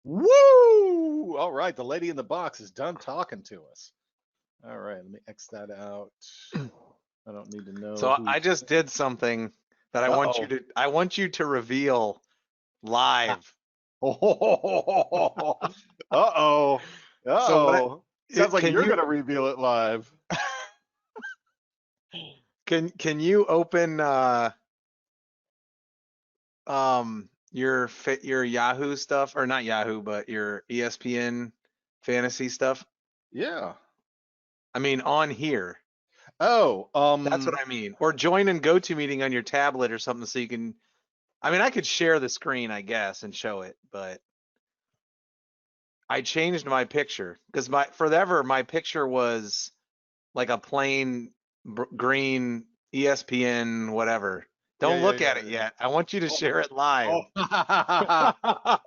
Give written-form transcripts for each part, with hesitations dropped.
Woo! All right, the lady in the box is done talking to us. All right, let me X that out. I don't need to know So who. I just did something that Uh-oh. I want you to reveal live. Uh-oh. So Uh-oh. Sounds like can you're you gonna reveal it live. can you open your Yahoo stuff, or not Yahoo, but your ESPN fantasy stuff? Yeah. I mean on here. Oh, That's what I mean. Or join in GoToMeeting on your tablet or something so you can, I mean, I could share the screen, I guess, and show it, but I changed my picture because my forever my picture was like a plain green ESPN whatever. yeah, Don't yeah, look yeah, at it yeah. yet. I want you to Oh, share it live. oh.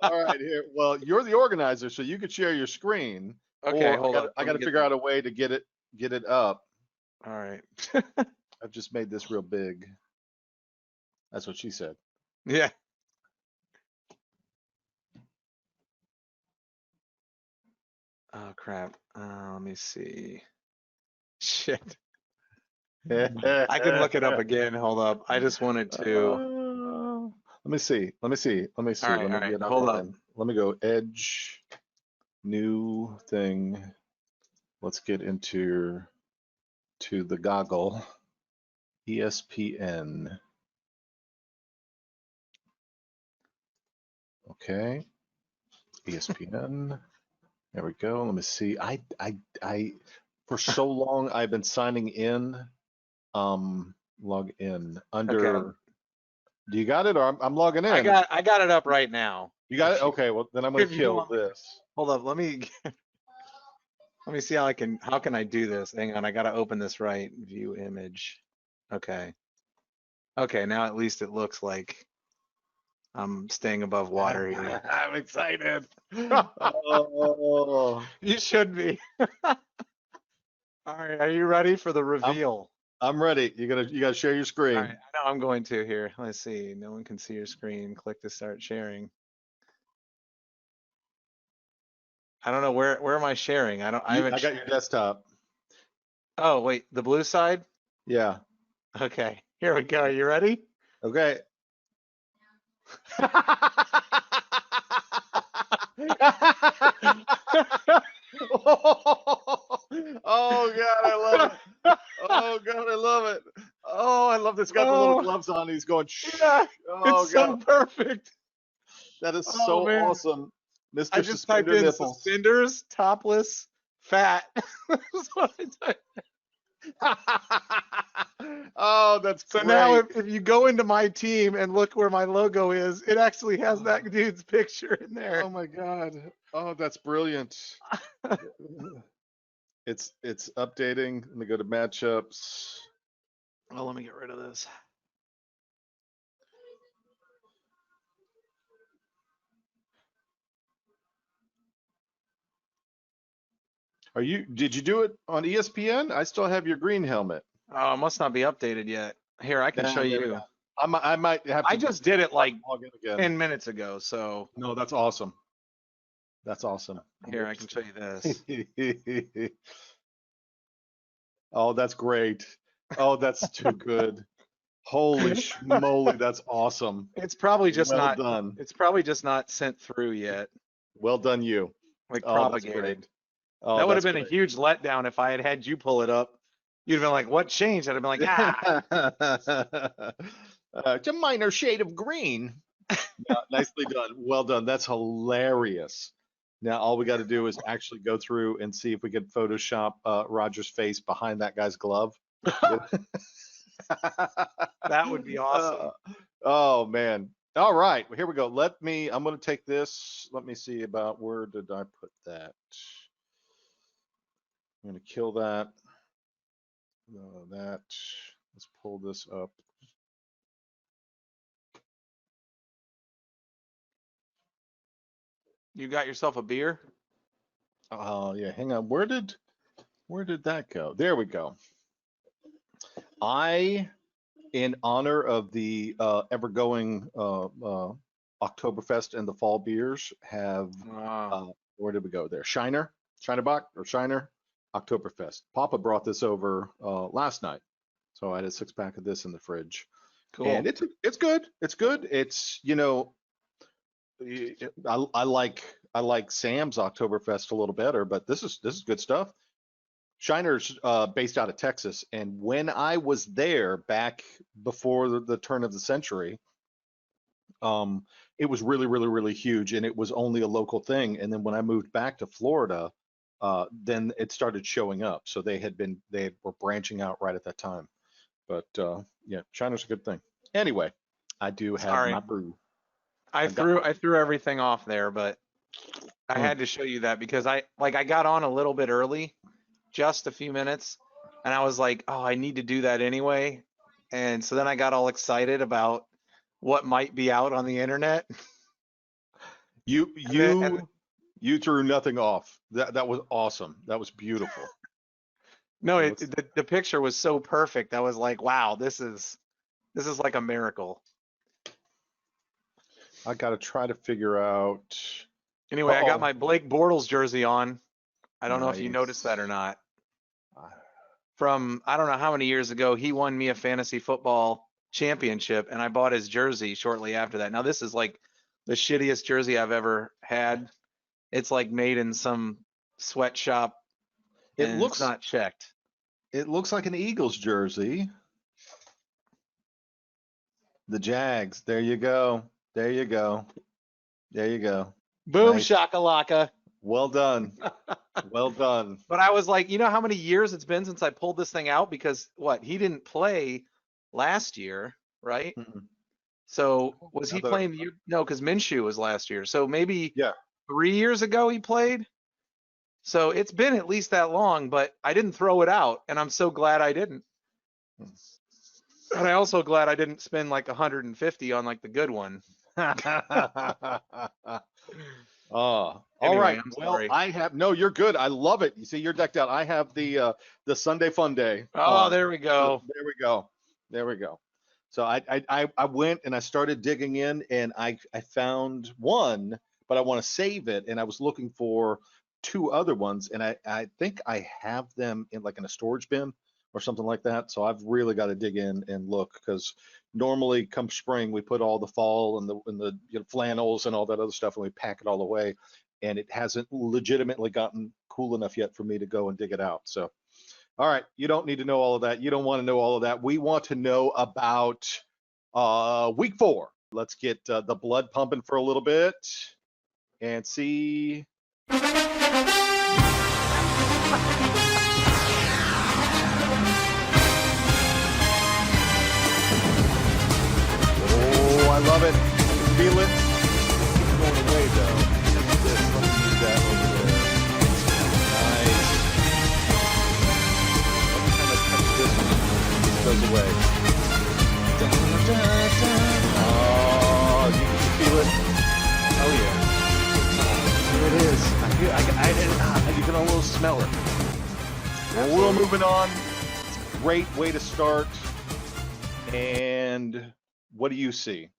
All right, here. Well, you're the organizer, so you could share your screen, Okay, or hold up. I Let me gotta get figure the. out a way to get it up. All right. I've just made this real big. That's what she said. Yeah. Oh crap. Let me see. Shit. I can look it up again. Hold up. I just wanted to. Let me see. Let me see. Let me All see. right. Let All me right. get Hold up. online. Let me go Edge, new thing. Let's get into to the goggle. ESPN. Okay. ESPN. There we go. Let me see. I for so long I've been signing in. Log in Okay. under. Do you got it, or I'm logging in? I got it up right now. You got it. Okay. Well, then I'm going to If you kill want me to. this. Hold up. Let me see how can I do this? Hang on. I got to open this right. View image. Okay. Okay. Now at least it looks like I'm staying above water here. I'm excited. Oh, You should be. All right. Are you ready for the I'm reveal? I'm ready. You gotta share your All right. screen. I know I'm going to here. Let's see. No one can see your screen. Click to start sharing. I don't know where am I sharing? I haven't I got your shared. desktop. Oh, wait, the blue side? Yeah. Okay. Here we go. Are you ready? Okay. Oh God, I love it. Oh God, I love it. Oh, I love this. Got the little Oh, gloves on. He's going shh. yeah. Oh It's God, so perfect. that is Oh so man. awesome, I Mr. just typed Suspender in Nipples. suspenders, topless, fat. That's what I typed. Oh, that's So now great. if you go into my team and look where my logo is, it actually has that Oh, dude's picture in there. oh my God. Oh, that's brilliant. It's updating. Let me go to matchups. Oh, let me get rid of this. Did you do it on ESPN? I still have your green helmet. Oh, it must not be updated yet. Here, I can show Nah, maybe you. not. I might have I to just did it like log in again. 10 minutes ago, so No, that's awesome. That's awesome. here, I can show you this. Oh, that's great. Oh, that's too good. Holy schmoly, that's awesome. Well done. It's probably just not sent through yet, Well done, you. like Oh, that's great. propagated. Oh, That would have that's been a great. huge letdown if I had had you pull it up. You'd have been like, "What changed?" I'd have been like, "Ah." It's a minor shade of green. Yeah, nicely done. Well done. That's hilarious. Now all we got to do is actually go through and see if we can Photoshop Roger's face behind that guy's glove. That would be Uh, awesome. oh man. All right, well, here we go. I'm going to take this. Let me see about where did I put that? I'm going to kill that. That. Let's pull this up. You got yourself a beer? Oh yeah, hang on. Where did that go? There we go. I, in honor of the ever-going Oktoberfest and the fall beers have, where did we go there? Shiner Bock or Shiner Oktoberfest. Papa brought this over last night. So I had a 6-pack of this in the fridge. Cool. And it's good. It's good. It's, you know, I like Sam's Oktoberfest a little better, but this is good stuff. Shiner's based out of Texas, and when I was there back before the turn of the century, it was really, really, really huge, and it was only a local thing. And then when I moved back to Florida, then it started showing up. So they were branching out right at that time. But yeah, Shiner's a good thing. Anyway, I do have my brew. I threw everything off there, but I had to show you that because I got on a little bit early, just a few minutes, and I was like, oh, I need to do that anyway. And so then I got all excited about what might be out on the internet. You threw nothing off. That was awesome. That was beautiful. No, the picture was so perfect. I was like, wow, this is like a miracle. I got to try to figure out. Anyway, I got my Blake Bortles jersey on. I don't know if you noticed that or not. From, I don't know how many years ago, he won me a fantasy football championship, and I bought his jersey shortly after that. Now, this is like the shittiest jersey I've ever had. It's like made in some sweatshop. It's not checked. It looks like an Eagles jersey. The Jags. There you go. There you go. There you go. Boom, nice. Shakalaka. Well done. Well done. But I was like, you know how many years it's been since I pulled this thing out? Because he didn't play last year, right? Mm-mm. So was he playing the year? No, because Minshew was last year. So maybe 3 years ago he played. So it's been at least that long, but I didn't throw it out, and I'm so glad I didn't. And I'm also glad I didn't spend like 150 on like the good one. All Anyway, right. I'm Well, sorry. no, you're good. I love it. You see, you're decked out. I have the Sunday Fun Day. Oh, there we go. There we go. There we go. So I went and I started digging in, and I found one, but I want to save it, and I was looking for 2 other ones, and I think I have them in a storage bin or something like that. So I've really got to dig in and look, because normally come spring we put all the fall and the flannels and all that other stuff, and we pack it all away, and it hasn't legitimately gotten cool enough yet for me to go and dig it out. So all right, you don't need to know all of that. You don't want to know all of that. We want to know about week 4. Let's get the blood pumping for a little bit and see. Oh, I love it. I can feel it. It's going away though. Let me move that over there. Nice. Every time I touch this one, it goes away. Oh, you can feel it. Oh yeah. Here it is. You can almost smell it. Well, we're moving on. It's a great way to start. And what do you see?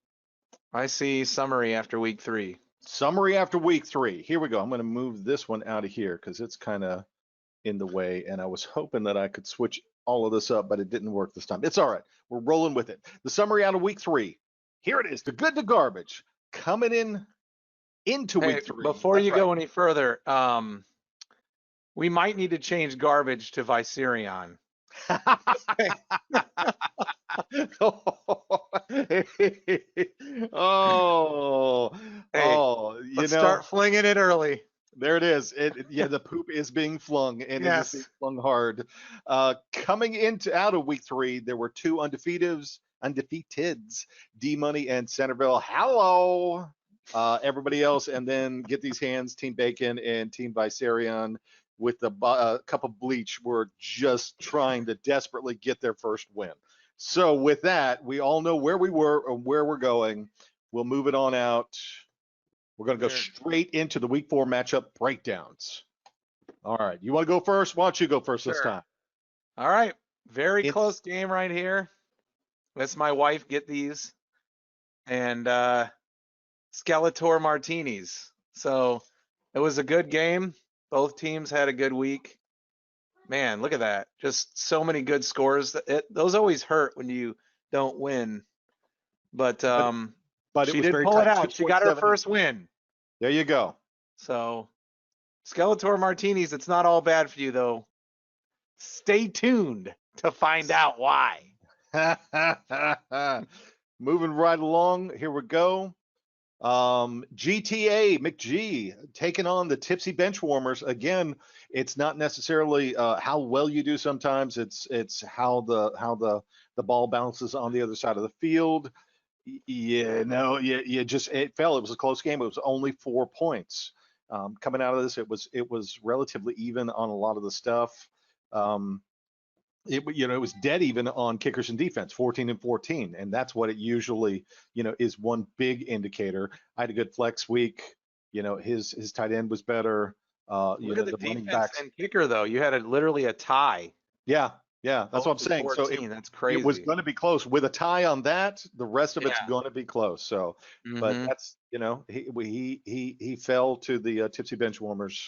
I see summary after week 3. Summary after week 3. Here we go. I'm going to move this one out of here because it's kind of in the way. And I was hoping that I could switch all of this up, but it didn't work this time. It's all right. We're rolling with it. The summary out of week 3. Here it is. The good to garbage coming into week 3. Before you go any further, we might need to change garbage to Viserion. Let's start flinging it early. There it is. The poop is being flung, and it is being flung hard. Coming out of week 3, there were 2 undefeateds, D-Money and Centerville. Hello, everybody else, and then get these hands, Team Bacon and Team Viserion with the cup of bleach were just trying to desperately get their first win. So with that, we all know where we were and where we're going. We'll move it on out. We're going to go straight into the week 4 matchup breakdowns. All right. You want to go first? Why don't you go first this time? All right. Very close game right here. Let's my wife get these. And Skeletor Martinis. So it was a good game. Both teams had a good week. Man, look at that. Just so many good scores. Those always hurt when you don't win. But But it she was did very pull it tight. out. She got her 2.7. first win. There you go. So Skeletor Martinis, it's not all bad for you though. Stay tuned to find out why. Moving right along. Here we go. GTA McG taking on the Tipsy Benchwarmers. Again, it's not necessarily how well you do sometimes. It's how the ball bounces on the other side of the field. Yeah, no, you just it fell. It was a close game. It was only 4 points. Coming out of this, it was relatively even on a lot of the stuff. It was dead even on kickers and defense, 14 and 14, and that's what it usually is one big indicator. I had a good flex week. His tight end was better. Look at the running defense backs. and kicker though. You had literally a tie. Yeah, that's what I'm saying. 14, So that's crazy. it was going to be close with a tie on that. The rest of it's Yeah. going to be close. So, but that's he fell to the Tipsy Benchwarmers.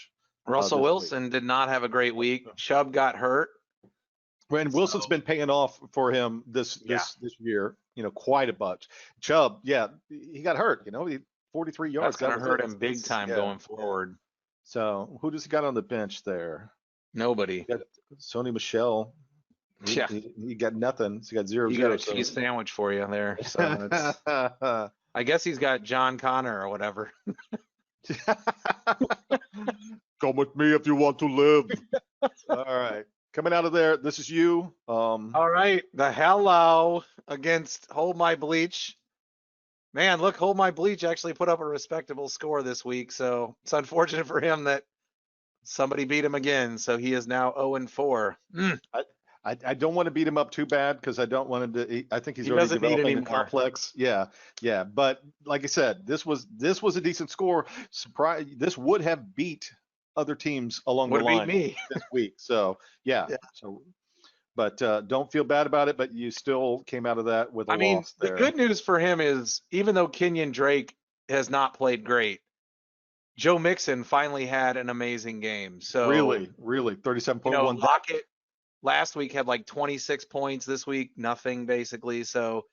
Russell this Wilson did not have a great week. Chubb got hurt. And Wilson's been paying off for him this year, quite a bunch. Chubb, yeah, he got hurt. He 43 yards. That's going to hurt him big time going forward. So who does he got on the bench there? Nobody. Sony Michelle. Yeah. He got nothing. He got 0-0. He got a cheese sandwich for you there. So I guess he's got John Connor or whatever. Come with me if you want to live. All right. Coming out of there, this is you. All right. The hello against Hold My Bleach. Man, look, Hold My Bleach actually put up a respectable score this week. So it's unfortunate for him that somebody beat him again. So he is now 0-4. I don't want to beat him up too bad because I don't want him to. I think he's He already doesn't need developing a any more. complex. Yeah. But like I said, this was a decent score. Surprise! This would have beat other teams along the Would beat line me. this week. So yeah. So, but don't feel bad about it. But you still came out of that with a loss the there. good news for him is even though Kenyon Drake has not played great, Joe Mixon finally had an amazing game. So really 37.1. Lockett last week had like 26 points. This week, nothing basically. So,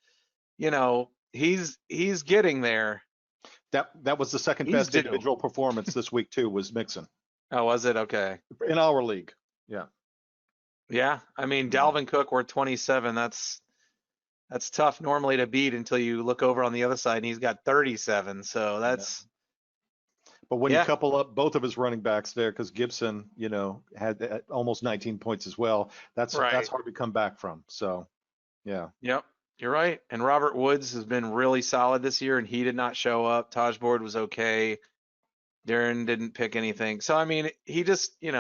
he's getting there. That was the second He's best due. individual performance this week too. Was Mixon Oh, was it? Okay. in our league? Yeah. Yeah. I mean, Dalvin Cook, we're 27. That's tough normally to beat until you look over on the other side and he's got 37. So that's. But when you couple up both of his running backs there, because Gibson, had almost 19 points as well. That's hard to come back from. So, yeah. Yep, you're right. And Robert Woods has been really solid this year, and he did not show up. Taj Board was okay. Darren didn't pick anything. So I mean, he just, I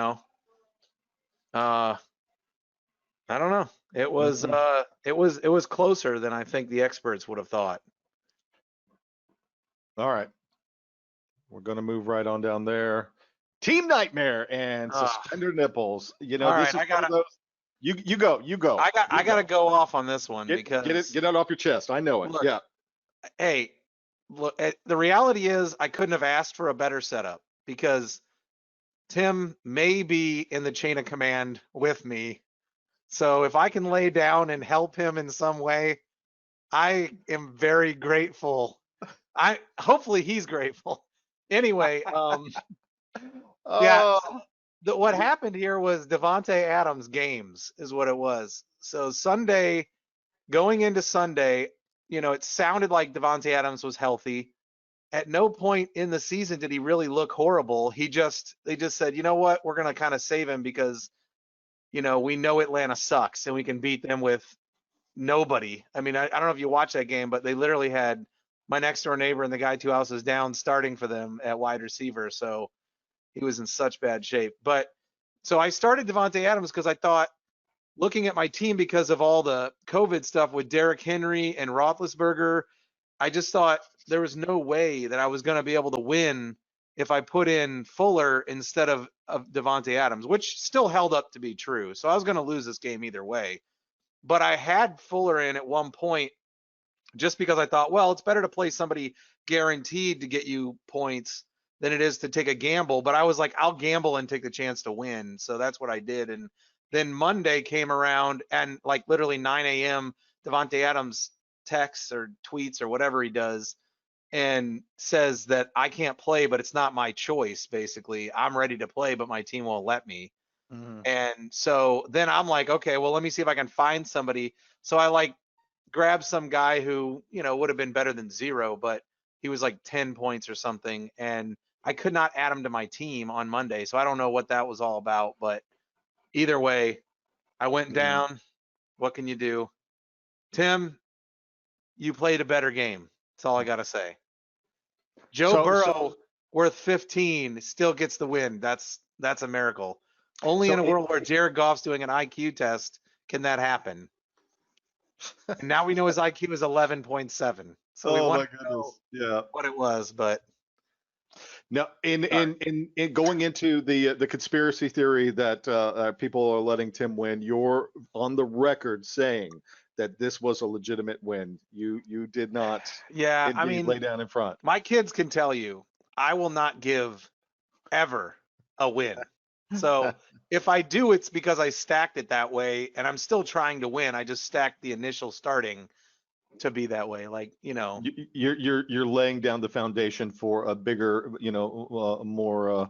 don't know. It was it was closer than I think the experts would have thought. All right. We're going to move right on down there. Team Nightmare and Suspender Nipples. This is one of those. You go. I got to go off on this one because get it off your chest. I know it. Look, yeah. Hey, look, the reality is I couldn't have asked for a better setup because Tim may be in the chain of command with me. So if I can lay down and help him in some way, I am very grateful. Hopefully he's grateful. Anyway, what happened here was Devontae Adams games is what it was. So Sunday, going into Sunday, it sounded like Devontae Adams was healthy. At no point in the season did he really look horrible. They just said, you know what, we're going to kind of save him because, we know Atlanta sucks and we can beat them with nobody. I mean, I don't know if you watched that game, but they literally had my next door neighbor and the guy 2 houses down starting for them at wide receiver. So he was in such bad shape. But so I started Devontae Adams because I thought, looking at my team because of all the COVID stuff with Derrick Henry and Roethlisberger, I just thought there was no way that I was going to be able to win if I put in Fuller instead of Devontae Adams, which still held up to be true. So I was going to lose this game either way. But I had Fuller in at one point just because I thought, well, it's better to play somebody guaranteed to get you points than it is to take a gamble. But I was like, I'll gamble and take the chance to win. So that's what I did. And then Monday came around and like literally 9 a.m. Devontae Adams texts or tweets or whatever he does and says that I can't play, but it's not my choice. Basically, I'm ready to play, but my team won't let me. Mhm. And so then I'm like, okay, well, let me see if I can find somebody. So I like grabbed some guy who, would have been better than zero, but he was like 10 points or something. And I could not add him to my team on Monday. So I don't know what that was all about. But either way, I went Mhm. down. What can you do? Tim, you played a better game. That's all I got to say. Joe So Burrow, worth 15, still gets the win. That's a miracle. Only so in a world where Jared Goff's doing an IQ test can that happen. And now we know his IQ is 11.7. So we oh want my to know goodness. Yeah. what it was, but Now, in sorry. in going into the conspiracy theory that people are letting Tim win, you're on the record saying that this was a legitimate win. You did not Yeah, I indeed mean, lay down in front. my kids can tell you I will not give ever a win. So if I do, it's because I stacked it that way and I'm still trying to win. I just stacked the initial starting to be that way. Like, You're laying down the foundation for a bigger, more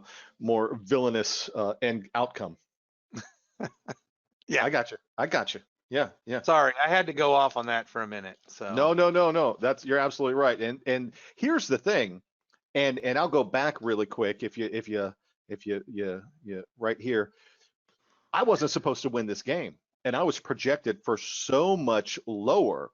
villainous end outcome. yeah. I got you. I got you. Yeah, yeah. Sorry, I had to go off on that for a minute. So, No, no, no, no. You're absolutely right. And here's the thing, and I'll go back really quick if you right here. I wasn't supposed to win this game, and I was projected for so much lower,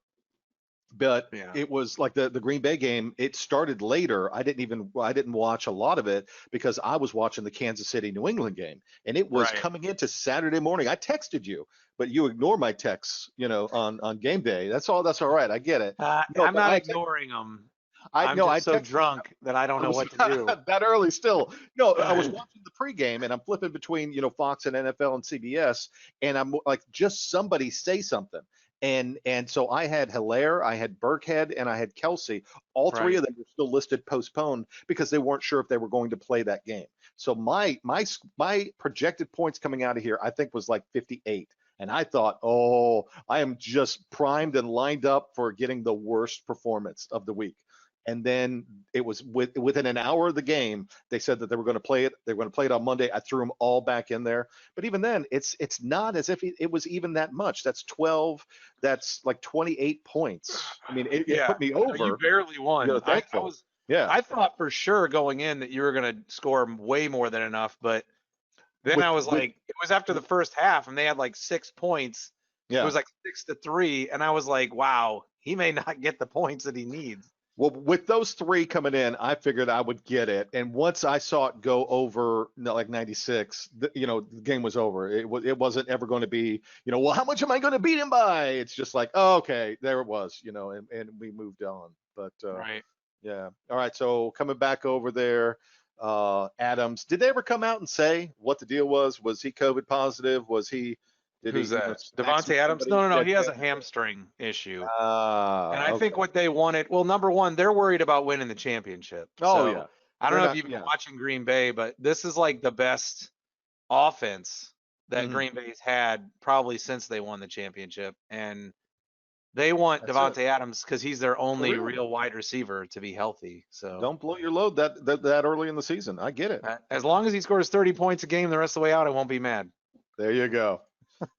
but yeah. it was like the Green Bay game. It started later. I didn't watch a lot of it because I was watching the Kansas City New England game, and it was Right. coming into Saturday morning. I texted you, but you ignore my texts, on game day. That's all right. I get it. No, I'm but not ignoring them. I I'm no, I just so texted. drunk that I don't I know was what to do. that early still. No, I was watching the pregame and I'm flipping between, Fox and NFL and CBS, and I'm like, just somebody say something. And so I had Hilaire, I had Burkhead, and I had Kelsey. All three Right. of them were still listed postponed because they weren't sure if they were going to play that game. So my projected points coming out of here, I think, was like 58. And I thought, oh, I am just primed and lined up for getting the worst performance of the week. And then it was within an hour of the game, they said that they were going to play it. They were going to play it on Monday. I threw them all back in there. But even then, it's not as if it was even that much. That's 12. That's like 28 points. I mean, it Yeah. put me No, you over. barely won. Thankful. Yeah. I thought for sure going in that you were going to score way more than enough, but then I With was like, it was after the first half and they had like 6 points. It yeah. was like 6-3. And I was like, wow, he may not get the points that he needs. Well, with those three coming in, I figured I would get it. And once I saw it go over like 96, the game was over. It wasn't ever going to be, well, how much am I going to beat him by? It's just like, oh, okay, there it was, and we moved on. But Right. yeah. All right. So coming back over there, Adams, did they ever come out and say what the deal was? Was he COVID positive? Did he, Who's that? snacks with Devontae Adams? somebody? No, no, no. Yeah. He has a hamstring issue. And I think Okay. what they wanted, well, number one, they're worried about winning the championship. Oh So yeah. I don't They're know if not. you've been Yeah. watching Green Bay, but this is like the best offense that Mhm. Green Bay's had probably since they won the championship. And they want That's it. Devontae Adams because he's their For only real. real wide receiver to be healthy. So Don't blow your load that early in the season. I get it. as long as he scores 30 points a game the rest of the way out, I won't be mad. There you go.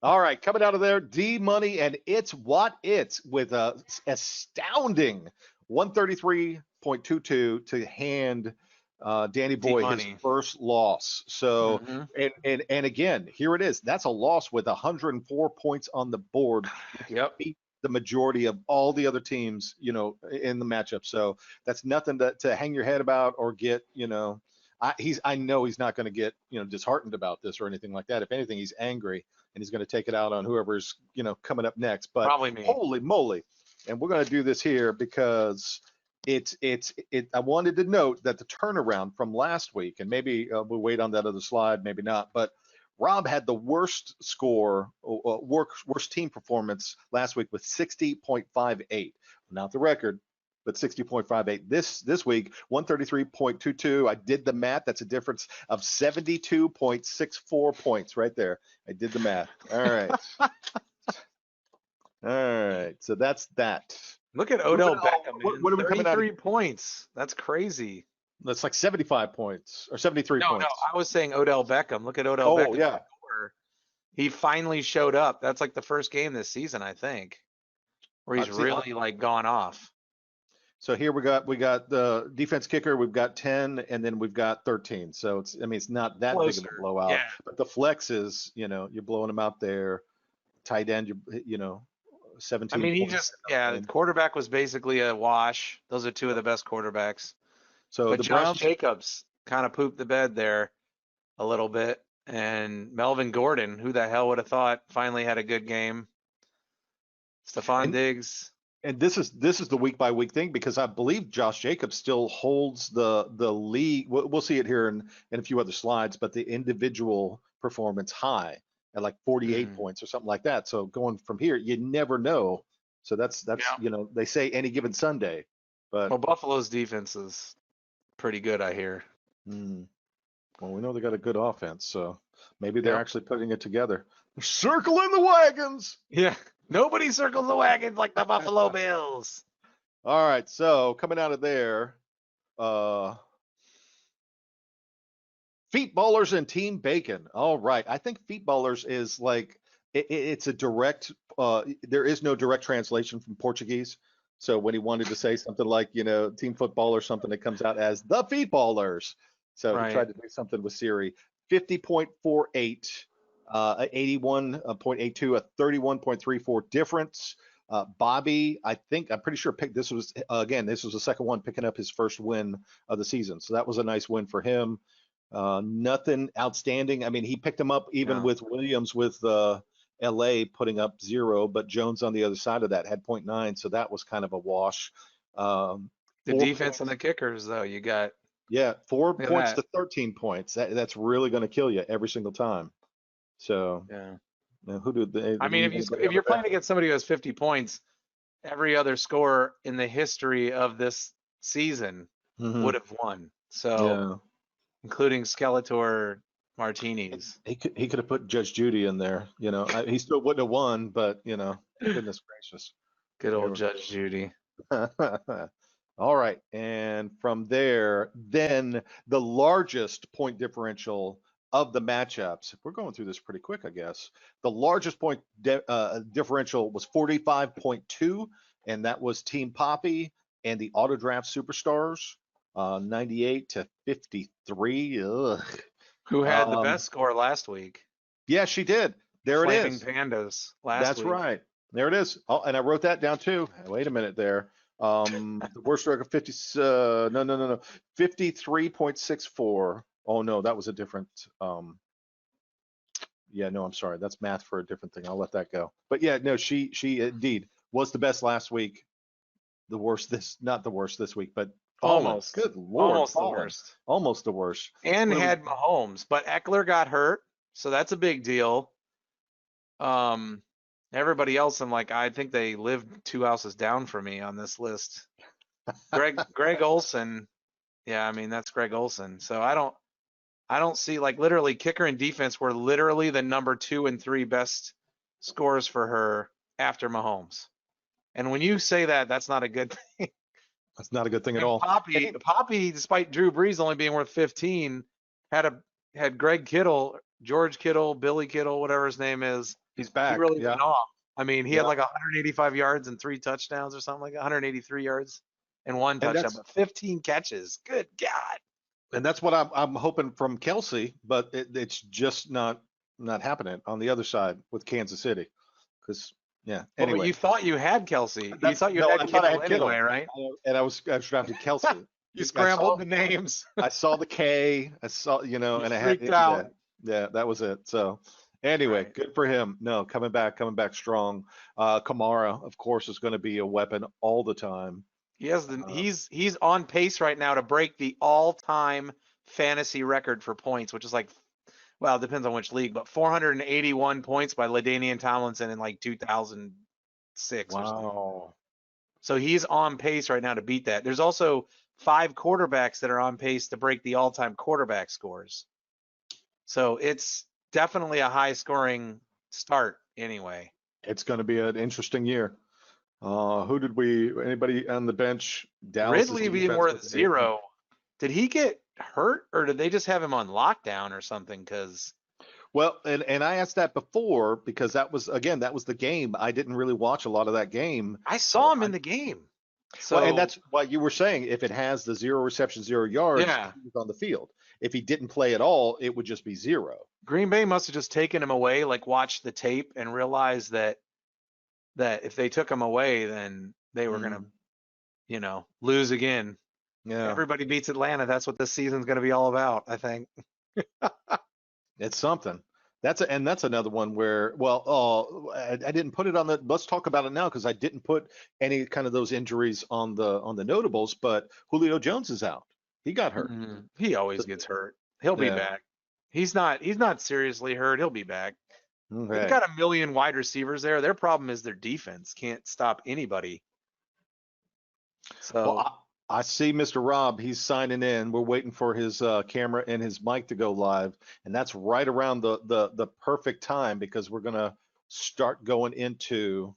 All right, coming out of there, D Money and It's What It's with a astounding 133.22 to hand Danny D Boy his Money. first loss. So Hmm. and again, here it is. That's a loss with 104 points on the board. Yep. Beat the majority of all the other teams, in the matchup. So that's nothing to hang your head about or get, I know he's not going to get, disheartened about this or anything like that. If anything, he's angry and he's going to take it out on whoever's, coming up next. But Probably me. holy moly. And we're going to do this here because I wanted to note that the turnaround from last week, and maybe we'll wait on that other slide, maybe not, but Rob had the worst score, worst team performance last week with 60.58 not the record, but 60.58. This week, 133.22. I did the math. That's a difference of 72.64 points right there. I did the math. All right. All right. So that's that. Look at Odell Moving on. Beckham, man. What are we coming out of? 33 points. That's crazy. That's like 75 points or 73 No, points. I was saying Odell Beckham. Look at Odell Oh, Beckham. yeah. He finally showed up. That's like the first game this season, I think, where he's really like gone off. So here we got the defense kicker. We've got 10, and then we've got 13. So it's not that big of a blowout. Yeah. But the flex is, you're blowing them out there. Tight end, 17. I mean, the quarterback was basically a wash. Those are two of the best quarterbacks. So but the Josh Browns, Jacobs kind of pooped the bed there a little bit. And Melvin Gordon, who the hell would have thought, finally had a good game. Stephon Diggs. And this is the week by week thing, because I believe Josh Jacobs still holds the league. We'll see it here in a few other slides, but the individual performance high at like 48 points or something like that. So going from here, you never know. So that's they say any given Sunday, but Buffalo's defense is pretty good, I hear. Well, we know they got a good offense, so maybe they're actually putting it together. Circling the wagons. Yeah. Nobody circles the wagons like the Buffalo Bills. All right, so coming out of there, Feet Ballers and Team Bacon. All right, I think Feet Ballers is like it's a direct. There is no direct translation from Portuguese. So when he wanted to say something like Team Football or something, it comes out as the Feet Ballers. So he tried to do something with Siri. 50.48. 81.82, a 31.34 difference. Bobby, I'm pretty sure this was the second one, picking up his first win of the season. So that was a nice win for him. Nothing outstanding. I mean, he picked him up even with Williams with LA putting up 0, but Jones on the other side of that had 0.9. So that was kind of a wash. The defense and the kickers, though, you got. Yeah, 4 points to 13 points. That's really going to kill you every single time. So who did they? I mean, if you're playing against somebody who has 50 points, every other scorer in the history of this season would have won. So, including Skeletor Martinez. He could have put Judge Judy in there. He still wouldn't have won, but goodness gracious. Good old Judge Judy. All right, and from there, then the largest point differential of the matchups. We're going through this pretty quick, I guess. The largest point differential was 45.2, and that was Team Poppy and the Auto Draft Superstars, 98 to 53. Ugh. Who had the best score last week? Yeah, she did. There it is. Pandas last week. That's right. There it is. Oh, and I wrote that down too. Wait a minute there. The worst record 53.64. Oh no, that was a different. I'm sorry. That's math for a different thing. I'll let that go. But yeah, no, she indeed was the best last week. The worst not the worst this week, but almost. Good Lord, almost the worst. Almost the worst. And had Mahomes, but Eckler got hurt, so that's a big deal. Everybody else, I think they lived 2 houses down from me on this list. Greg Olsen, that's Greg Olsen. So I don't see, literally kicker and defense were literally the number 2 and 3 best scores for her after Mahomes. And when you say that, that's not a good thing. That's not a good thing at all. Poppy, despite Drew Brees only being worth 15, had Greg Kittle, George Kittle, Billy Kittle, whatever his name is. He's back. He really went off. I mean, he had 185 yards and 3 touchdowns or something like that, 183 yards and 1 touchdown, but 15 catches. Good God. And that's what I'm hoping from Kelsey, but it's just not happening on the other side with Kansas City. Because anyway. But you thought you had Kelsey. You thought you had Kittle anyway, right? And I was drafting Kelsey. You scrambled the names. I saw the K. I saw, and I had out. Yeah, that was it. So anyway, good for him. No, coming back strong. Kamara, of course, is going to be a weapon all the time. He has he's on pace right now to break the all-time fantasy record for points, which is it depends on which league, but 481 points by LaDainian Tomlinson in 2006. Wow. So he's on pace right now to beat that. There's also 5 quarterbacks that are on pace to break the all-time quarterback scores. So it's definitely a high scoring start anyway. It's going to be an interesting year. Anybody on the bench? Dallas Ridley being worth 0. Did he get hurt or did they just have him on lockdown or something? Because Well, and I asked that before because that was the game. I didn't really watch a lot of that game. I saw him in the game. So Well, and that's what you were saying. If it has the 0 reception, 0 yards, yeah, he was on the field. If he didn't play at all, it would just be 0. Green Bay must have just taken him away, like watched the tape and realized that if they took him away, then they were gonna, lose again. Yeah, Everybody beats Atlanta. That's what this season's gonna be all about, I think. it's something. That's another one where, well, I didn't put it on the. Let's talk about it now because I didn't put any kind of those injuries on the notables. But Julio Jones is out. He got hurt. He always gets hurt. He'll be back. He's not seriously hurt. He'll be back. Okay. They've got a million wide receivers there. Their problem is their defense can't stop anybody. So Well, I see Mr. Rob. He's signing in. We're waiting for his camera and his mic to go live, and that's right around the perfect time because we're gonna start going into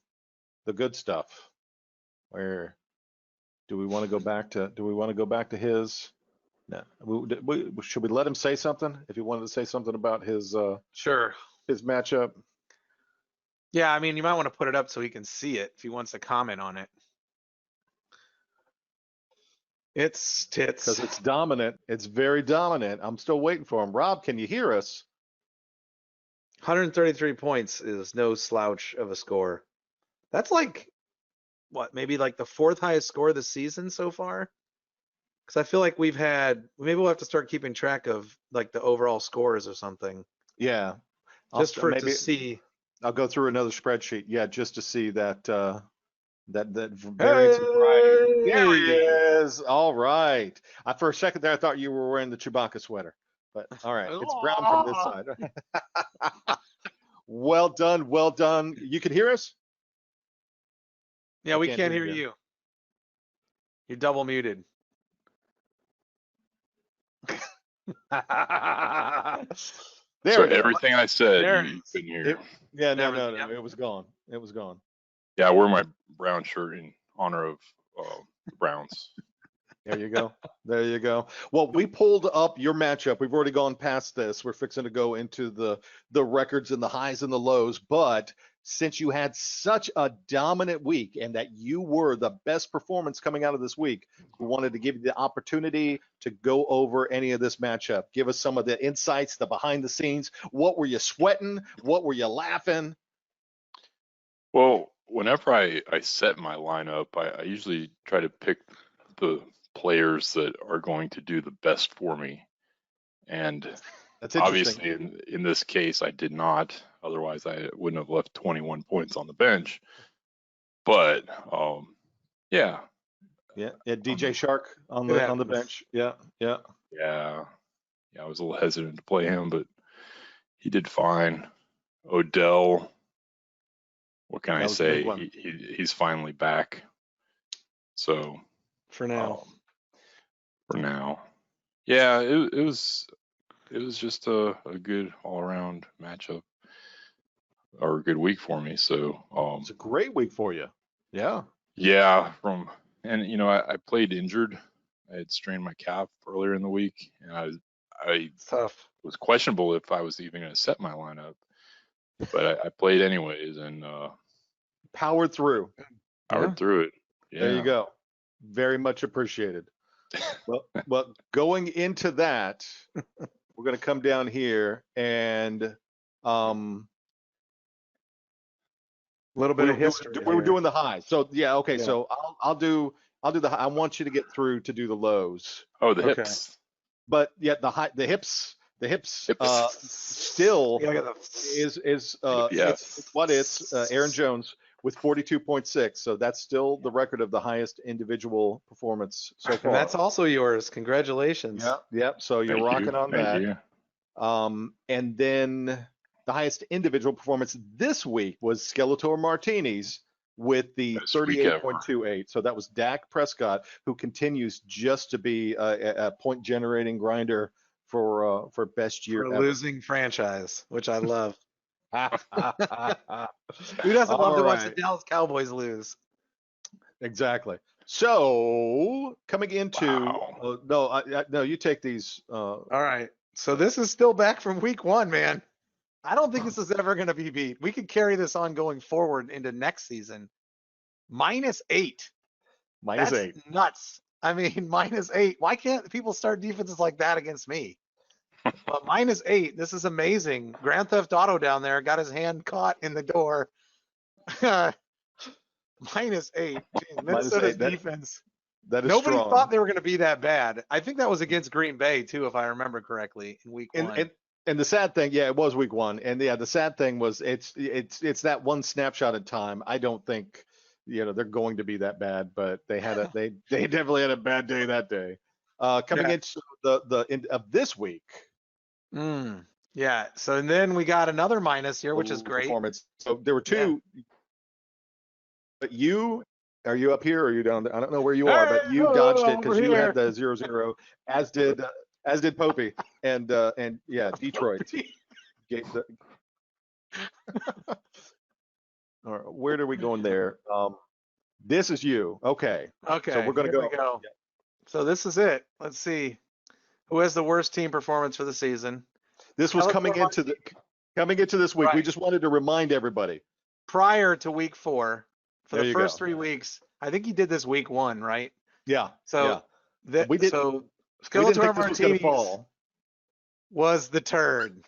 the good stuff. Where do we want to go back to? Do we want to go back to his? No. Should we let him say something? If he wanted to say something about his sure. his matchup. Yeah, I mean, you might want to put it up so he can see it if he wants to comment on it. It's tits. Because it's dominant. It's very dominant. I'm still waiting for him. Rob, can you hear us? 133 points is no slouch of a score. That's like, maybe like the 4th highest score of the season so far? Because I feel like maybe we'll have to start keeping track of like the overall scores or something. Yeah. To see. I'll go through another spreadsheet. Yeah, just to see that that variance of variety. There he is. All right. For a second there, I thought you were wearing the Chewbacca sweater, but all right, it's brown from this side. Well done. Well done. You can hear us? Yeah, we can't hear you. You're double muted. So everything I said, you couldn't hear. Yeah, no, it was gone. It was gone. Yeah, I wore my brown shirt in honor of the Browns. There you go. There you go. Well, we pulled up your matchup. We've already gone past this. We're fixing to go into the records and the highs and the lows. But since you had such a dominant week and that you were the best performance coming out of this week, we wanted to give you the opportunity to go over any of this matchup. Give us some of the insights, the behind the scenes. What were you sweating? What were you laughing? Well, whenever I set my lineup, I usually try to pick the players that are going to do the best for me. And that's obviously in this case, I did not. Otherwise, I wouldn't have left 21 points on the bench. But yeah. Yeah, DJ Shark on the bench. Yeah. I was a little hesitant to play him, but he did fine. Odell, what can I say? He's finally back. So for now, yeah, it was just a good all around matchup or a good week for me. So it's a great week for you. Yeah. Yeah, I played injured. I had strained my calf earlier in the week, and I was questionable if I was even going to set my lineup, but I played anyways and powered through. Through it. Yeah. There you go. Very much appreciated. Well, going into that, we're going to come down here and a little bit of history. We were doing the highs. So yeah, okay. Yeah. So I'll do the high. I want you to get through to do the lows. Oh, the hips. But yeah, the hips still is Aaron Jones with 42.6. So that's still the record of the highest individual performance so far. And that's also yours. Congratulations. Yep. So you're rocking on that. And then the highest individual performance this week was Skeletor Martini's with the Best week ever. 38.28. So that was Dak Prescott, who continues just to be a point generating grinder for best year For a ever. losing franchise, which I love. Who Who doesn't love to watch the right. Dallas Cowboys lose? Exactly. So coming into Wow. no, you take these. All right. So this is still back from week 1, man. I don't think this is ever going to be beat. We could carry this on going forward into next season. -8. Minus That's 8. nuts. I mean, -8. Why can't people start defenses like that against me? But -8. This is amazing. Grand Theft Auto down there got his hand caught in the door. -8. Jeez, Minnesota's -8. defense. That is Nobody strong. thought they were going to be that bad. I think that was against Green Bay too, if I remember correctly, in week 1. And the sad thing, yeah, it was week 1, and yeah, the sad thing was it's that one snapshot in time. I don't think they're going to be that bad, but they definitely had a bad day that day. Coming into the end of this week. Yeah. So and then we got another minus here, which is great. Performance. So there were 2. Yeah. But are you up here or are you down there? I don't know where you are, but you dodged it because you had the 0-0, as did Popey and yeah, Detroit. All right, where are we going there? This is you. Okay. Okay. So we're gonna go. Yeah. So this is it. Let's see. Who has the worst team performance for the season? This was coming into this week. Right. We just wanted to remind everybody. Prior to week 4, for the first 3 weeks, I think he did this week 1, right? Yeah. So yeah. we did. So Skeletor Martinez was the turd.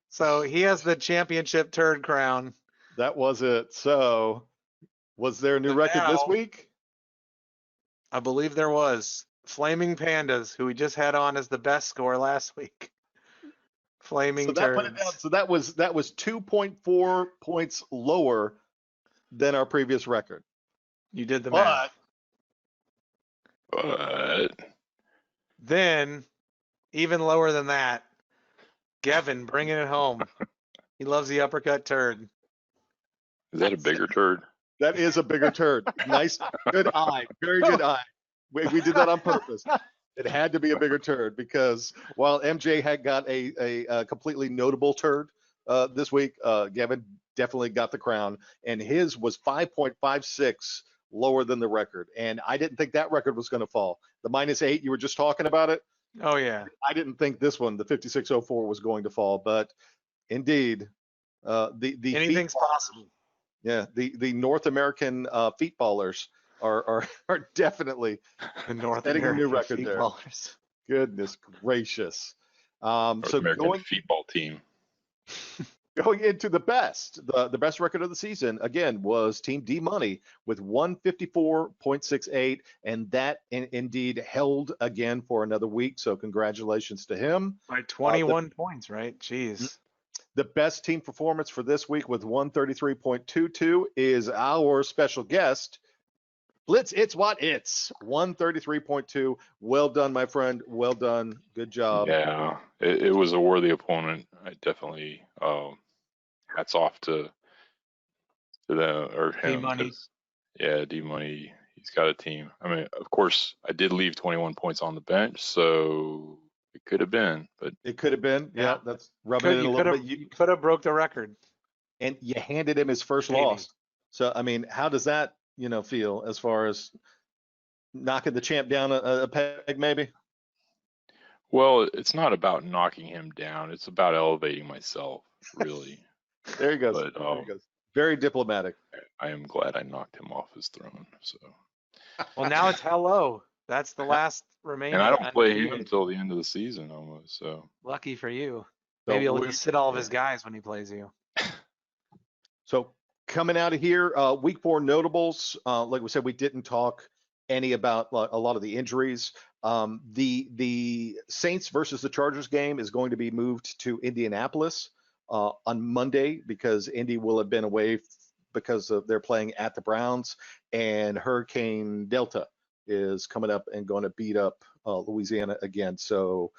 So he has the championship turd crown. That was it. So was there a new record this week? I believe there was. Flaming Pandas, who we just had on as the best score last week. Flaming so that put it down. So that was 2.4 points lower than our previous record. You did the math. But then, even lower than that, Gavin bringing it home. He loves the uppercut turd. Is that a bigger turd? That is a bigger turd. Nice, good eye, very good eye. We did that on purpose. It had to be a bigger turd because while MJ had got a completely notable turd this week, Gavin definitely got the crown, and his was 5.56 lower than the record. And I didn't think that record was going to fall. The -8, you were just talking about it. Oh yeah. I didn't think this one, the 5604, was going to fall, but indeed, the anything's possible. Yeah, the North American feet ballers are definitely setting a new record there. Ballers. Goodness gracious. North American feetball team. Going into the best record of the season again was Team D Money with 154.68, and that indeed held again for another week. So congratulations to him. By 21 points, right? Jeez. The best team performance for this week with 133.22 is our special guest, Blitz It's What It's 133.2. Well done, my friend. Well done. Good job. Yeah, it was a worthy opponent. I definitely hats off to them or him. D-Money. Yeah, D Money. He's got a team. I mean, of course, I did leave 21 points on the bench, so it could have been, but it could have been. Yeah, that's rubbing it in a little bit. You could have broke the record, and you handed him his first loss. So I mean, how does that feel as far as knocking the champ down a peg, maybe? Well, it's not about knocking him down. It's about elevating myself, really. There he goes. But, there he goes. Very diplomatic. I am glad I knocked him off his throne. So. Well, now it's hello. That's the last remaining. And I don't play him until the end of the season almost. So lucky for you. Maybe he'll just sit all of his guys when he plays you. So coming out of here, week 4 notables. Like we said, we didn't talk any about a lot of the injuries. The Saints versus the Chargers game is going to be moved to Indianapolis on Monday because Indy will have been away because they're playing at the Browns, and Hurricane Delta is coming up and going to beat up Louisiana again. So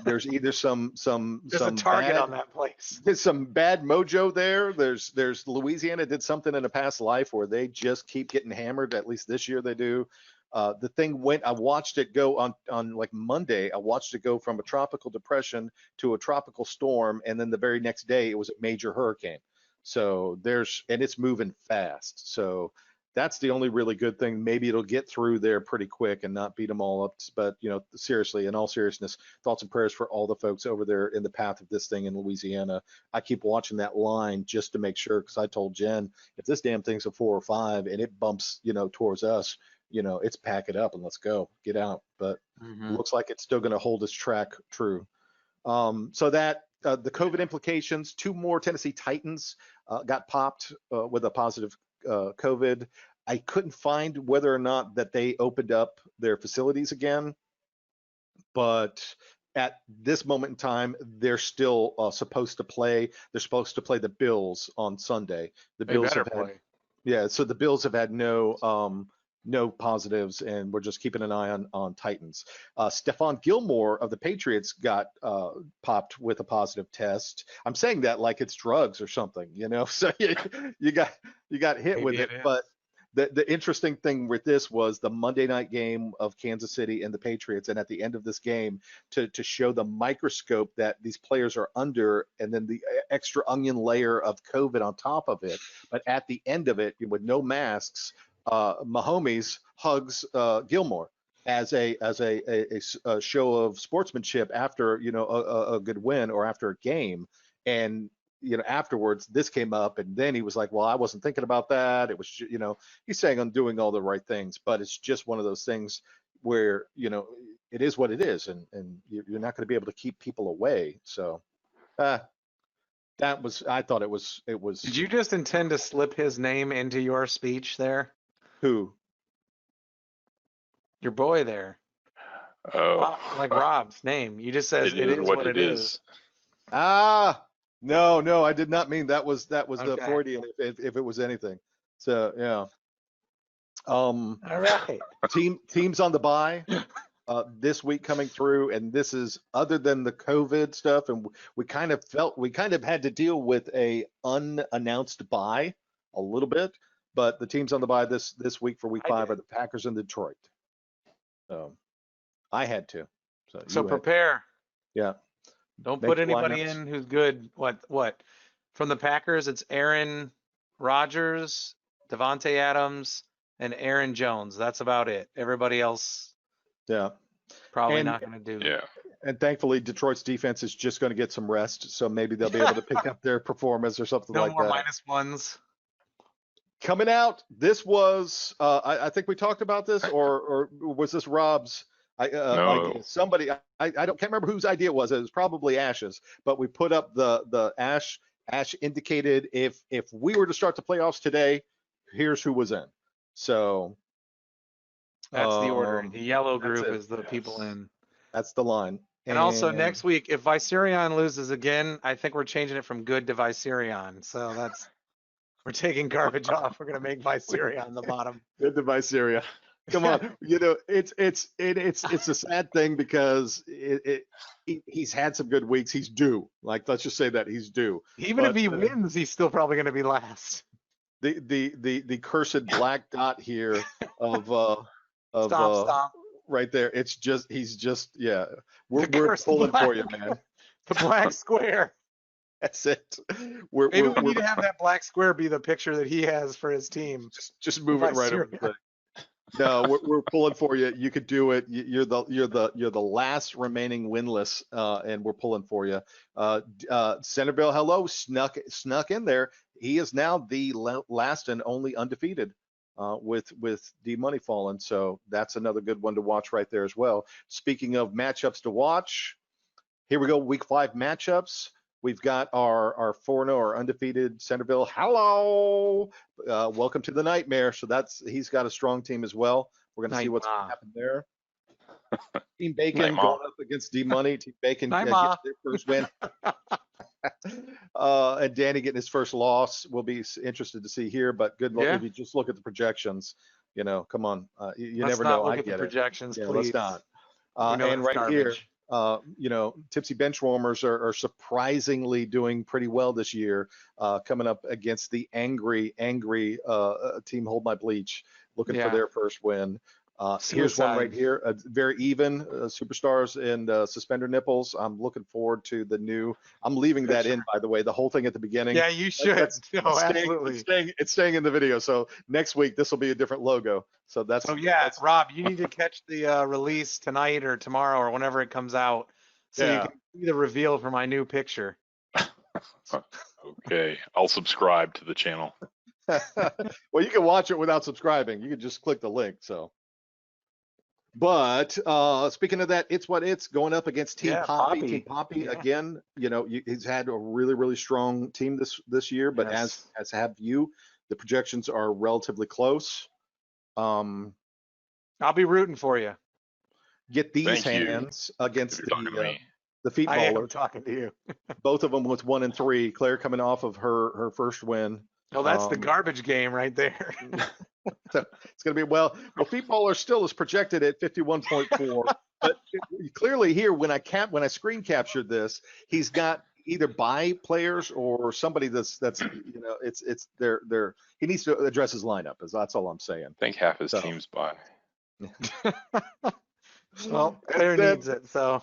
there's either some There's a target on that place. There's some bad mojo there. There's Louisiana did something in a past life where they just keep getting hammered. At least this year they do. The thing went. I watched it go on like Monday. I watched it go from a tropical depression to a tropical storm, and then the very next day it was a major hurricane. So and it's moving fast. So that's the only really good thing. Maybe it'll get through there pretty quick and not beat them all up. But seriously, in all seriousness, thoughts and prayers for all the folks over there in the path of this thing in Louisiana. I keep watching that line just to make sure, because I told Jen, if this damn thing's a 4 or 5 and it bumps, towards us, it's pack it up and let's go, get out. But it looks like it's still going to hold its track true. So that the COVID implications, 2 more Tennessee Titans got popped with a positive COVID. I couldn't find whether or not that they opened up their facilities again, but at this moment in time, they're still supposed to play. They're supposed to play the Bills on Sunday. The Bills have had, so the Bills have had no positives, and we're just keeping an eye on Titans. Stephon Gilmore of the Patriots got popped with a positive test. I'm saying that like it's drugs or something, So you got hit with it. But the interesting thing with this was the Monday night game of Kansas City and the Patriots, and at the end of this game, to show the microscope that these players are under, and then the extra onion layer of COVID on top of it. But at the end of it, with no masks, Mahomes hugs Gilmore as a show of sportsmanship after a good win or after a game. And afterwards this came up, and then he was like, well, I wasn't thinking about that. It was he's saying I'm doing all the right things, but it's just one of those things where it is what it is, and you're not going to be able to keep people away. So I thought it was. Did you just intend to slip his name into your speech there? Who? Your boy there. Oh, like Rob's name. You just said it is what it is. No, I did not mean that was Okay. the Freudian if it was anything. So yeah. All right. Teams on the bye this week coming through, and this is other than the COVID stuff, and we kind of had to deal with a unannounced bye a little bit. But the teams on the bye this week for week 5 are the Packers and Detroit. So I had to. So prepare. Yeah. Don't put anybody in who's good. What? From the Packers, it's Aaron Rodgers, Devontae Adams, and Aaron Jones. That's about it. Everybody else, probably not going to do. Yeah. And thankfully, Detroit's defense is just going to get some rest, so maybe they'll be able to pick up their performance or something like that. No more -1s. Coming out, this was I think we talked about this, or was this Rob's? No. Idea? Somebody I can't remember whose idea it was. It was probably Ash's, but we put up the Ash indicated if we were to start the playoffs today, here's who was in. So that's the order. The yellow group is the people in. That's the line. And also next week, if Vicerion loses again, I think we're changing it from good to Vicerion. So we're taking garbage off. We're gonna make Vicerion the bottom. Good to Vicerion. Come on, it's a sad thing because he's had some good weeks. He's due. Like, let's just say that he's due. Even if he wins, he's still probably going to be last. The cursed black dot here of stop. Right there. It's just We're pulling for you, man. The black square. That's it. Maybe we need to have that black square be the picture that he has for his team. Just move it right over the thing. No, we're pulling for you. You could do it. You're the last remaining winless, and we're pulling for you. Centerville, hello, snuck in there. He is now the last and only undefeated, with D Money falling. So that's another good one to watch right there as well. Speaking of matchups to watch, here we go. Week 5 matchups. We've got our 4-0, our undefeated Centerville. Hello, welcome to the nightmare. So he's got a strong team as well. We're going to see what's going to happen there. Team Bacon going up against D Money. Team Bacon gets their first win. And Danny getting his first loss. We'll be interested to see here, but good luck if you just look at the projections. You know, come on, you Let's never not know. look I at the get it. projections, Yeah, please. let's not. We know And it's right here, garbage. you know, Tipsy Benchwarmers are surprisingly doing pretty well this year, coming up against the angry team Hold My Bleach, looking for Yeah. their first win. Here's one right Suicide. here, very even, Superstars and Suspender Nipples. I'm looking forward to the new. I'm leaving that in, by the way, the whole thing at the beginning. Yeah, you should. No, absolutely. It's staying in the video. So next week this will be a different logo. So that's. So yeah, that's, Rob, you need to catch the release tonight or tomorrow or whenever it comes out, so you Yeah. can see the reveal for my new picture. Okay, I'll subscribe to the channel. Well, you can watch it without subscribing. You can just click the link. So. But speaking of that, it's what it's going up against Team Yeah, Poppy. Poppy. Team Poppy Yeah. again. You know, he's had a really strong team this year. But Yes. as have you, the projections are relatively close. I'll be rooting for you. Get these Thank you. hands If against you're talking to me. the feet I am baller. talking to you. Both of them with 1 and 3. Claire coming off of her first win. Oh, that's the garbage game right there. So it's going to be well. Feet baller still is projected at 51.4. But clearly here, when I screen captured this, he's got either buy players or somebody that's you know it's they're he needs to address his lineup. That's all I'm saying. I think half his So. team's by. Well, Claire And then needs it. So.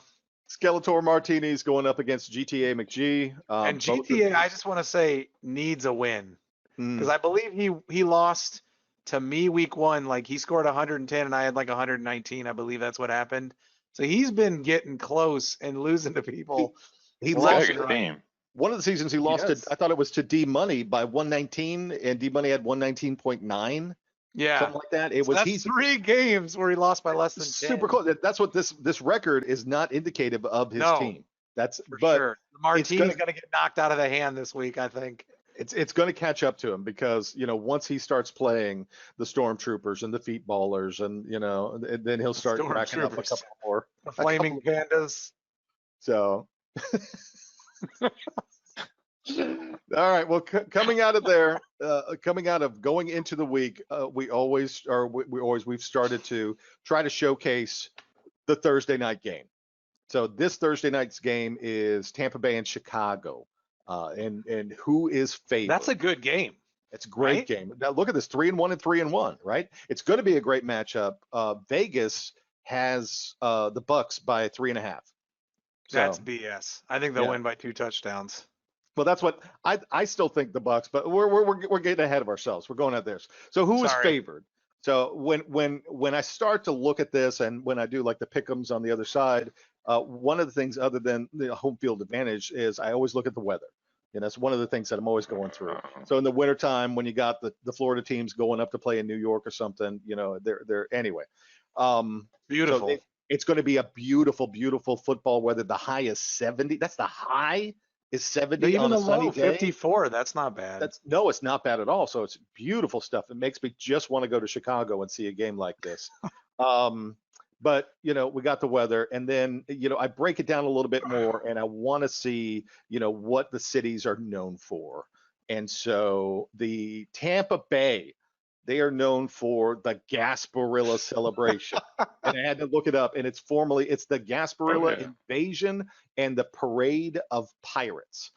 Skeletor Martinez going up against GTA McGee. And both of GTA, I these- just want to say, needs a win Mm. because I believe he lost to me week 1. Like he scored 110 and I had like 119. I believe that's what happened. So he's been getting close and losing to people. He He's lost got a good team. one of the seasons. He lost does. to, I thought it was to D Money by 119, and D Money had 119.9, Yeah. something like that. It So was that's he's 3 games where he lost by less than 10. super close. That's what this record is not indicative of his No, team. That's For but sure. Martin's gonna- going to get knocked out of the hand this week, I think. it's going to catch up to him because you know once he starts playing the Stormtroopers and the Feet Ballers and you know then he'll start racking up a Stormtroopers. couple more. The Flaming Pandas. So. All right. Well, coming out of there, coming out of going into the week, we've started to try to showcase the Thursday night game. So this Thursday night's game is Tampa Bay and Chicago, and who is favored? That's a good game. It's a great right? game. Now look at this, 3-1 and 3-1, right? It's going to be a great matchup. Vegas has the Bucks by 3.5. That's So- BS. I think they'll Yeah. win by 2 touchdowns. Well, that's what I still think the Bucks, but we're getting ahead of ourselves. We're going at this. So who is Sorry. favored? So when I start to look at this and when I do like the pick'ems on the other side, one of the things other than the home field advantage is I always look at the weather. And that's one of the things that I'm always going through. So in the wintertime, when you got the Florida teams going up to play in New York or something, you know, they're anyway. Beautiful. So it's going to be a beautiful, beautiful football weather. The high is 70. That's the high is 70 Even on the a sunny low, day. 54. That's not bad. No, it's not bad at all. So it's beautiful stuff. It makes me just want to go to Chicago and see a game like this. But you know, we got the weather, and then you know, I break it down a little bit more, and I want to see you know what the cities are known for. And so the Tampa Bay, they are known for the Gasparilla celebration. And I had to look it up, and it's the Gasparilla Okay. Invasion and the Parade of Pirates.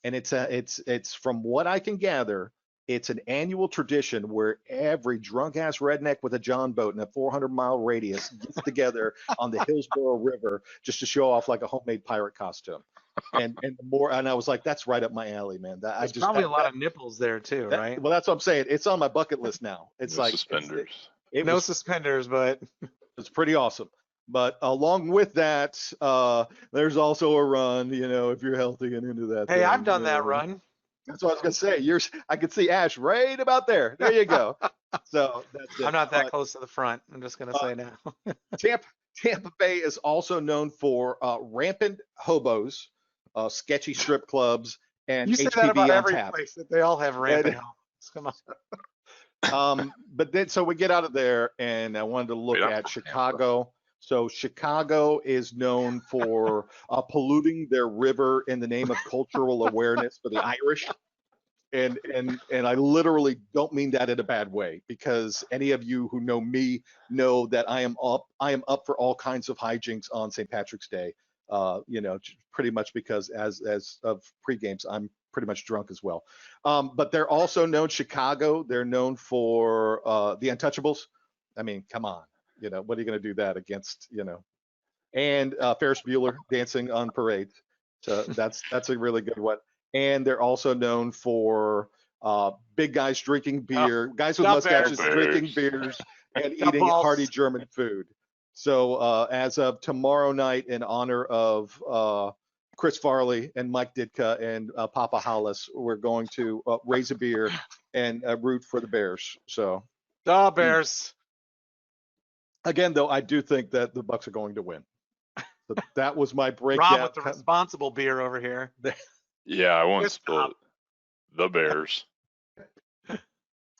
And it's from what I can gather, it's an annual tradition where every drunk ass redneck with a John boat in a 400-mile radius gets together on the Hillsborough River just to show off like a homemade pirate costume. And I was like, that's right up my alley, man. There's probably a lot of nipples there too, right? Well, that's what I'm saying. It's on my bucket list now. It's No like suspenders. No suspenders, but it's pretty awesome. But along with that, there's also a run, you know, if you're healthy and into that. hey, thing, I've done you that know. run. That's what I was gonna say. I could see Ash right about there. There you go. So that's it. I'm not that But close to the front. I'm just gonna say now. Tampa Bay is also known for rampant hobos, sketchy strip clubs, and You say HPV that about on every tap. place that they all have rampant homes. Come on. But then, so we get out of there, and I wanted to look Wait, I'm at from Chicago. So Chicago is known for polluting their river in the name of cultural awareness for the Irish. And I literally don't mean that in a bad way, because any of you who know me know that I am up for all kinds of hijinks on St. Patrick's Day. Pretty much because as of pre-games, I'm pretty much drunk as well. But they're also known, Chicago, they're known for the Untouchables. I mean, come on, what are you going to do that against, and Ferris Bueller dancing on parade. So that's a really good one. And they're also known for big guys drinking beer, guys with mustaches drinking beers and eating hearty German food. So as of tomorrow night, in honor of Chris Farley and Mike Ditka and Papa Hollis, we're going to raise a beer and root for the Bears. So the Bears. Again, though, I do think that the Bucks are going to win. So that was my breakdown. Rob with the responsible beer over here. Yeah, I won't spill it. The Bears.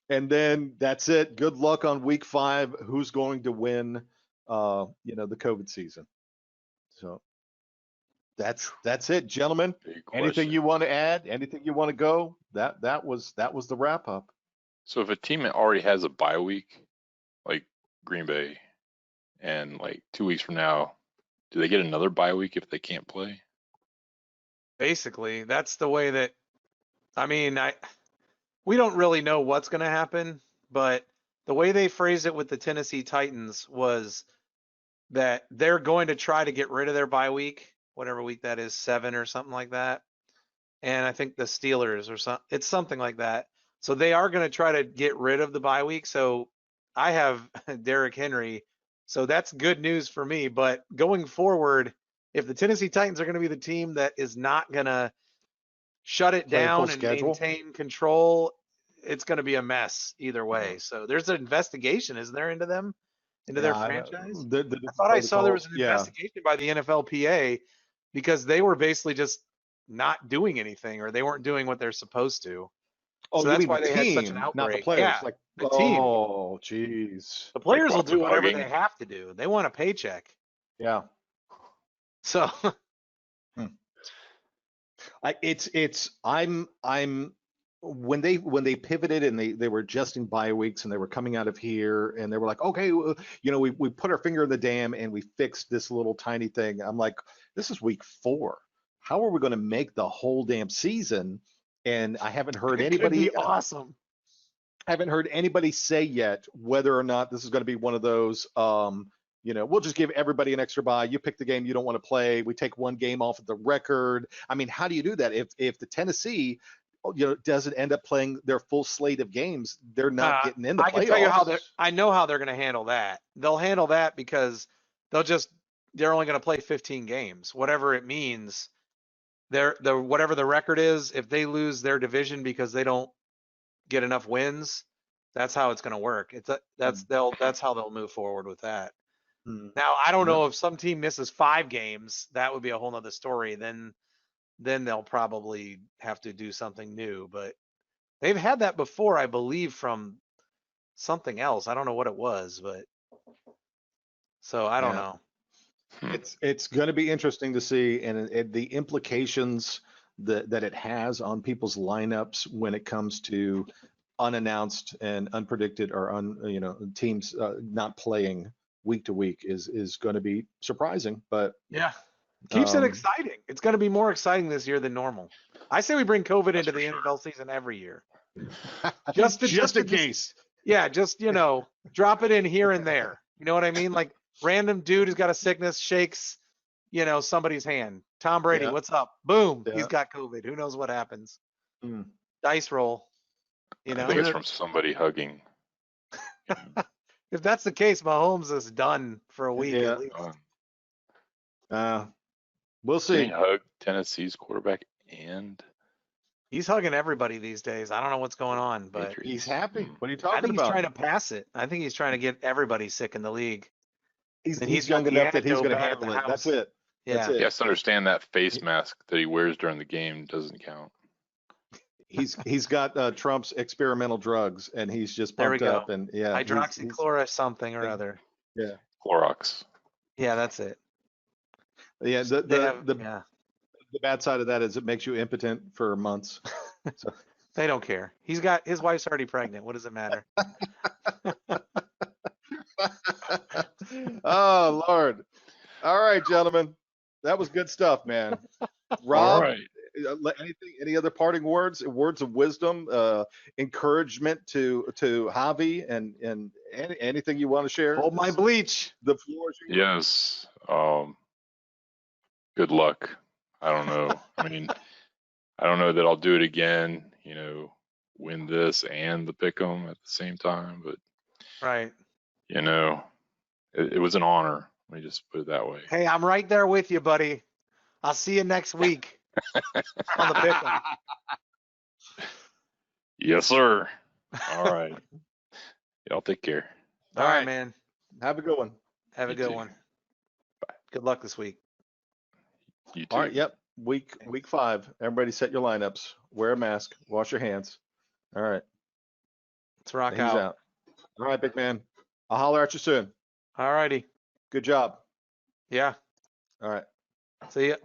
And then that's it. Good luck on week 5. Who's going to win, the COVID season? So that's it, gentlemen. Anything you want to add? Anything you want to go? That was the wrap up. So if a team already has a bye week, like Green Bay, and like 2 weeks from now, do they get another bye week if they can't play? Basically, that's the way that. I mean, we don't really know what's going to happen, but the way they phrased it with the Tennessee Titans was that they're going to try to get rid of their bye week, whatever week that is, 7 or something like that. And I think the Steelers or it's something like that. So they are going to try to get rid of the bye week. So I have Derrick Henry. So that's good news for me. But going forward, if the Tennessee Titans are going to be the team that is not going to shut it down and maintain control, it's going to be a mess either way. So there's an investigation, isn't there, into them, into their franchise? I thought I saw there was an investigation by the NFLPA because they were basically just not doing anything, or they weren't doing what they're supposed to. Oh, so that's why they had such an outbreak. Not the players. Yeah, like the team. Oh, jeez. The players will do whatever they have to do. They want a paycheck. Yeah. So. I'm when they pivoted and they were adjusting bye weeks and they were coming out of here and they were like, okay, we put our finger in the dam and we fixed this little tiny thing. I'm like, this is week 4. How are we going to make the whole damn season? And I haven't heard anybody. Awesome. I haven't heard anybody say yet whether or not this is going to be one of those. We'll just give everybody an extra bye. You pick the game you don't want to play. We take one game off of the record. I mean, how do you do that? If the Tennessee, doesn't end up playing their full slate of games, they're not getting in the playoffs. I can tell you I know how they're going to handle that. They'll handle that because they're only going to play 15 games, whatever it means. Whatever the record is, if they lose their division because they don't get enough wins, that's how it's going to work. That's how they'll move forward with that. Now, I don't know if some team misses 5 games, that would be a whole nother story. Then they'll probably have to do something new. But they've had that before, I believe, from something else. I don't know what it was, but so I don't know. It's going to be interesting to see, and the implications that it has on people's lineups when it comes to unannounced and unpredicted or teams not playing week to week is going to be surprising, but keeps it exciting. It's going to be more exciting this year than normal. I say we bring COVID into the NFL season every year, just in case. Yeah, just drop it in here and there. You know what I mean? Like random dude who's got a sickness shakes, somebody's hand. Tom Brady, what's up? Boom, he's got COVID. Who knows what happens? Dice roll. I think it's from somebody hugging. If that's the case, Mahomes is done for a week at least. We'll see. Can he hug Tennessee's quarterback and he's hugging everybody these days. I don't know what's going on, but he's happy. What are you talking about? I think he's trying to pass it. I think he's trying to get everybody sick in the league. He's young enough that he's going to handle it. That's it. Yeah. He has to understand that face mask that he wears during the game doesn't count. He's got Trump's experimental drugs, and he's just pumped up. And hydroxychloroquine something or other. Yeah, Clorox. Yeah, that's it. Yeah, the bad side of that is it makes you impotent for months. So. They don't care. His wife's already pregnant. What does it matter? Oh, Lord. All right, gentlemen. That was good stuff, man. All Rob, right. any other parting words of wisdom, encouragement to Javi, and anything you want to share? Hold my bleach. The floor is yours. Yes. Good luck. I don't know. I mean, I don't know that I'll do it again, win this and the pick'em at the same time, but Right. it was an honor. Let me just put it that way. Hey, I'm right there with you, buddy. I'll see you next week on the pick'em. Yes, sir. All right. Y'all take care. All right, man. Have a good one. Have a You good too. one. Good luck this week. You too. All right. Yep. Week 5. Everybody set your lineups. Wear a mask. Wash your hands. All right. Let's rock He's out. out. All right, big man. I'll holler at you soon. All righty. Good job. Yeah. All right. See ya.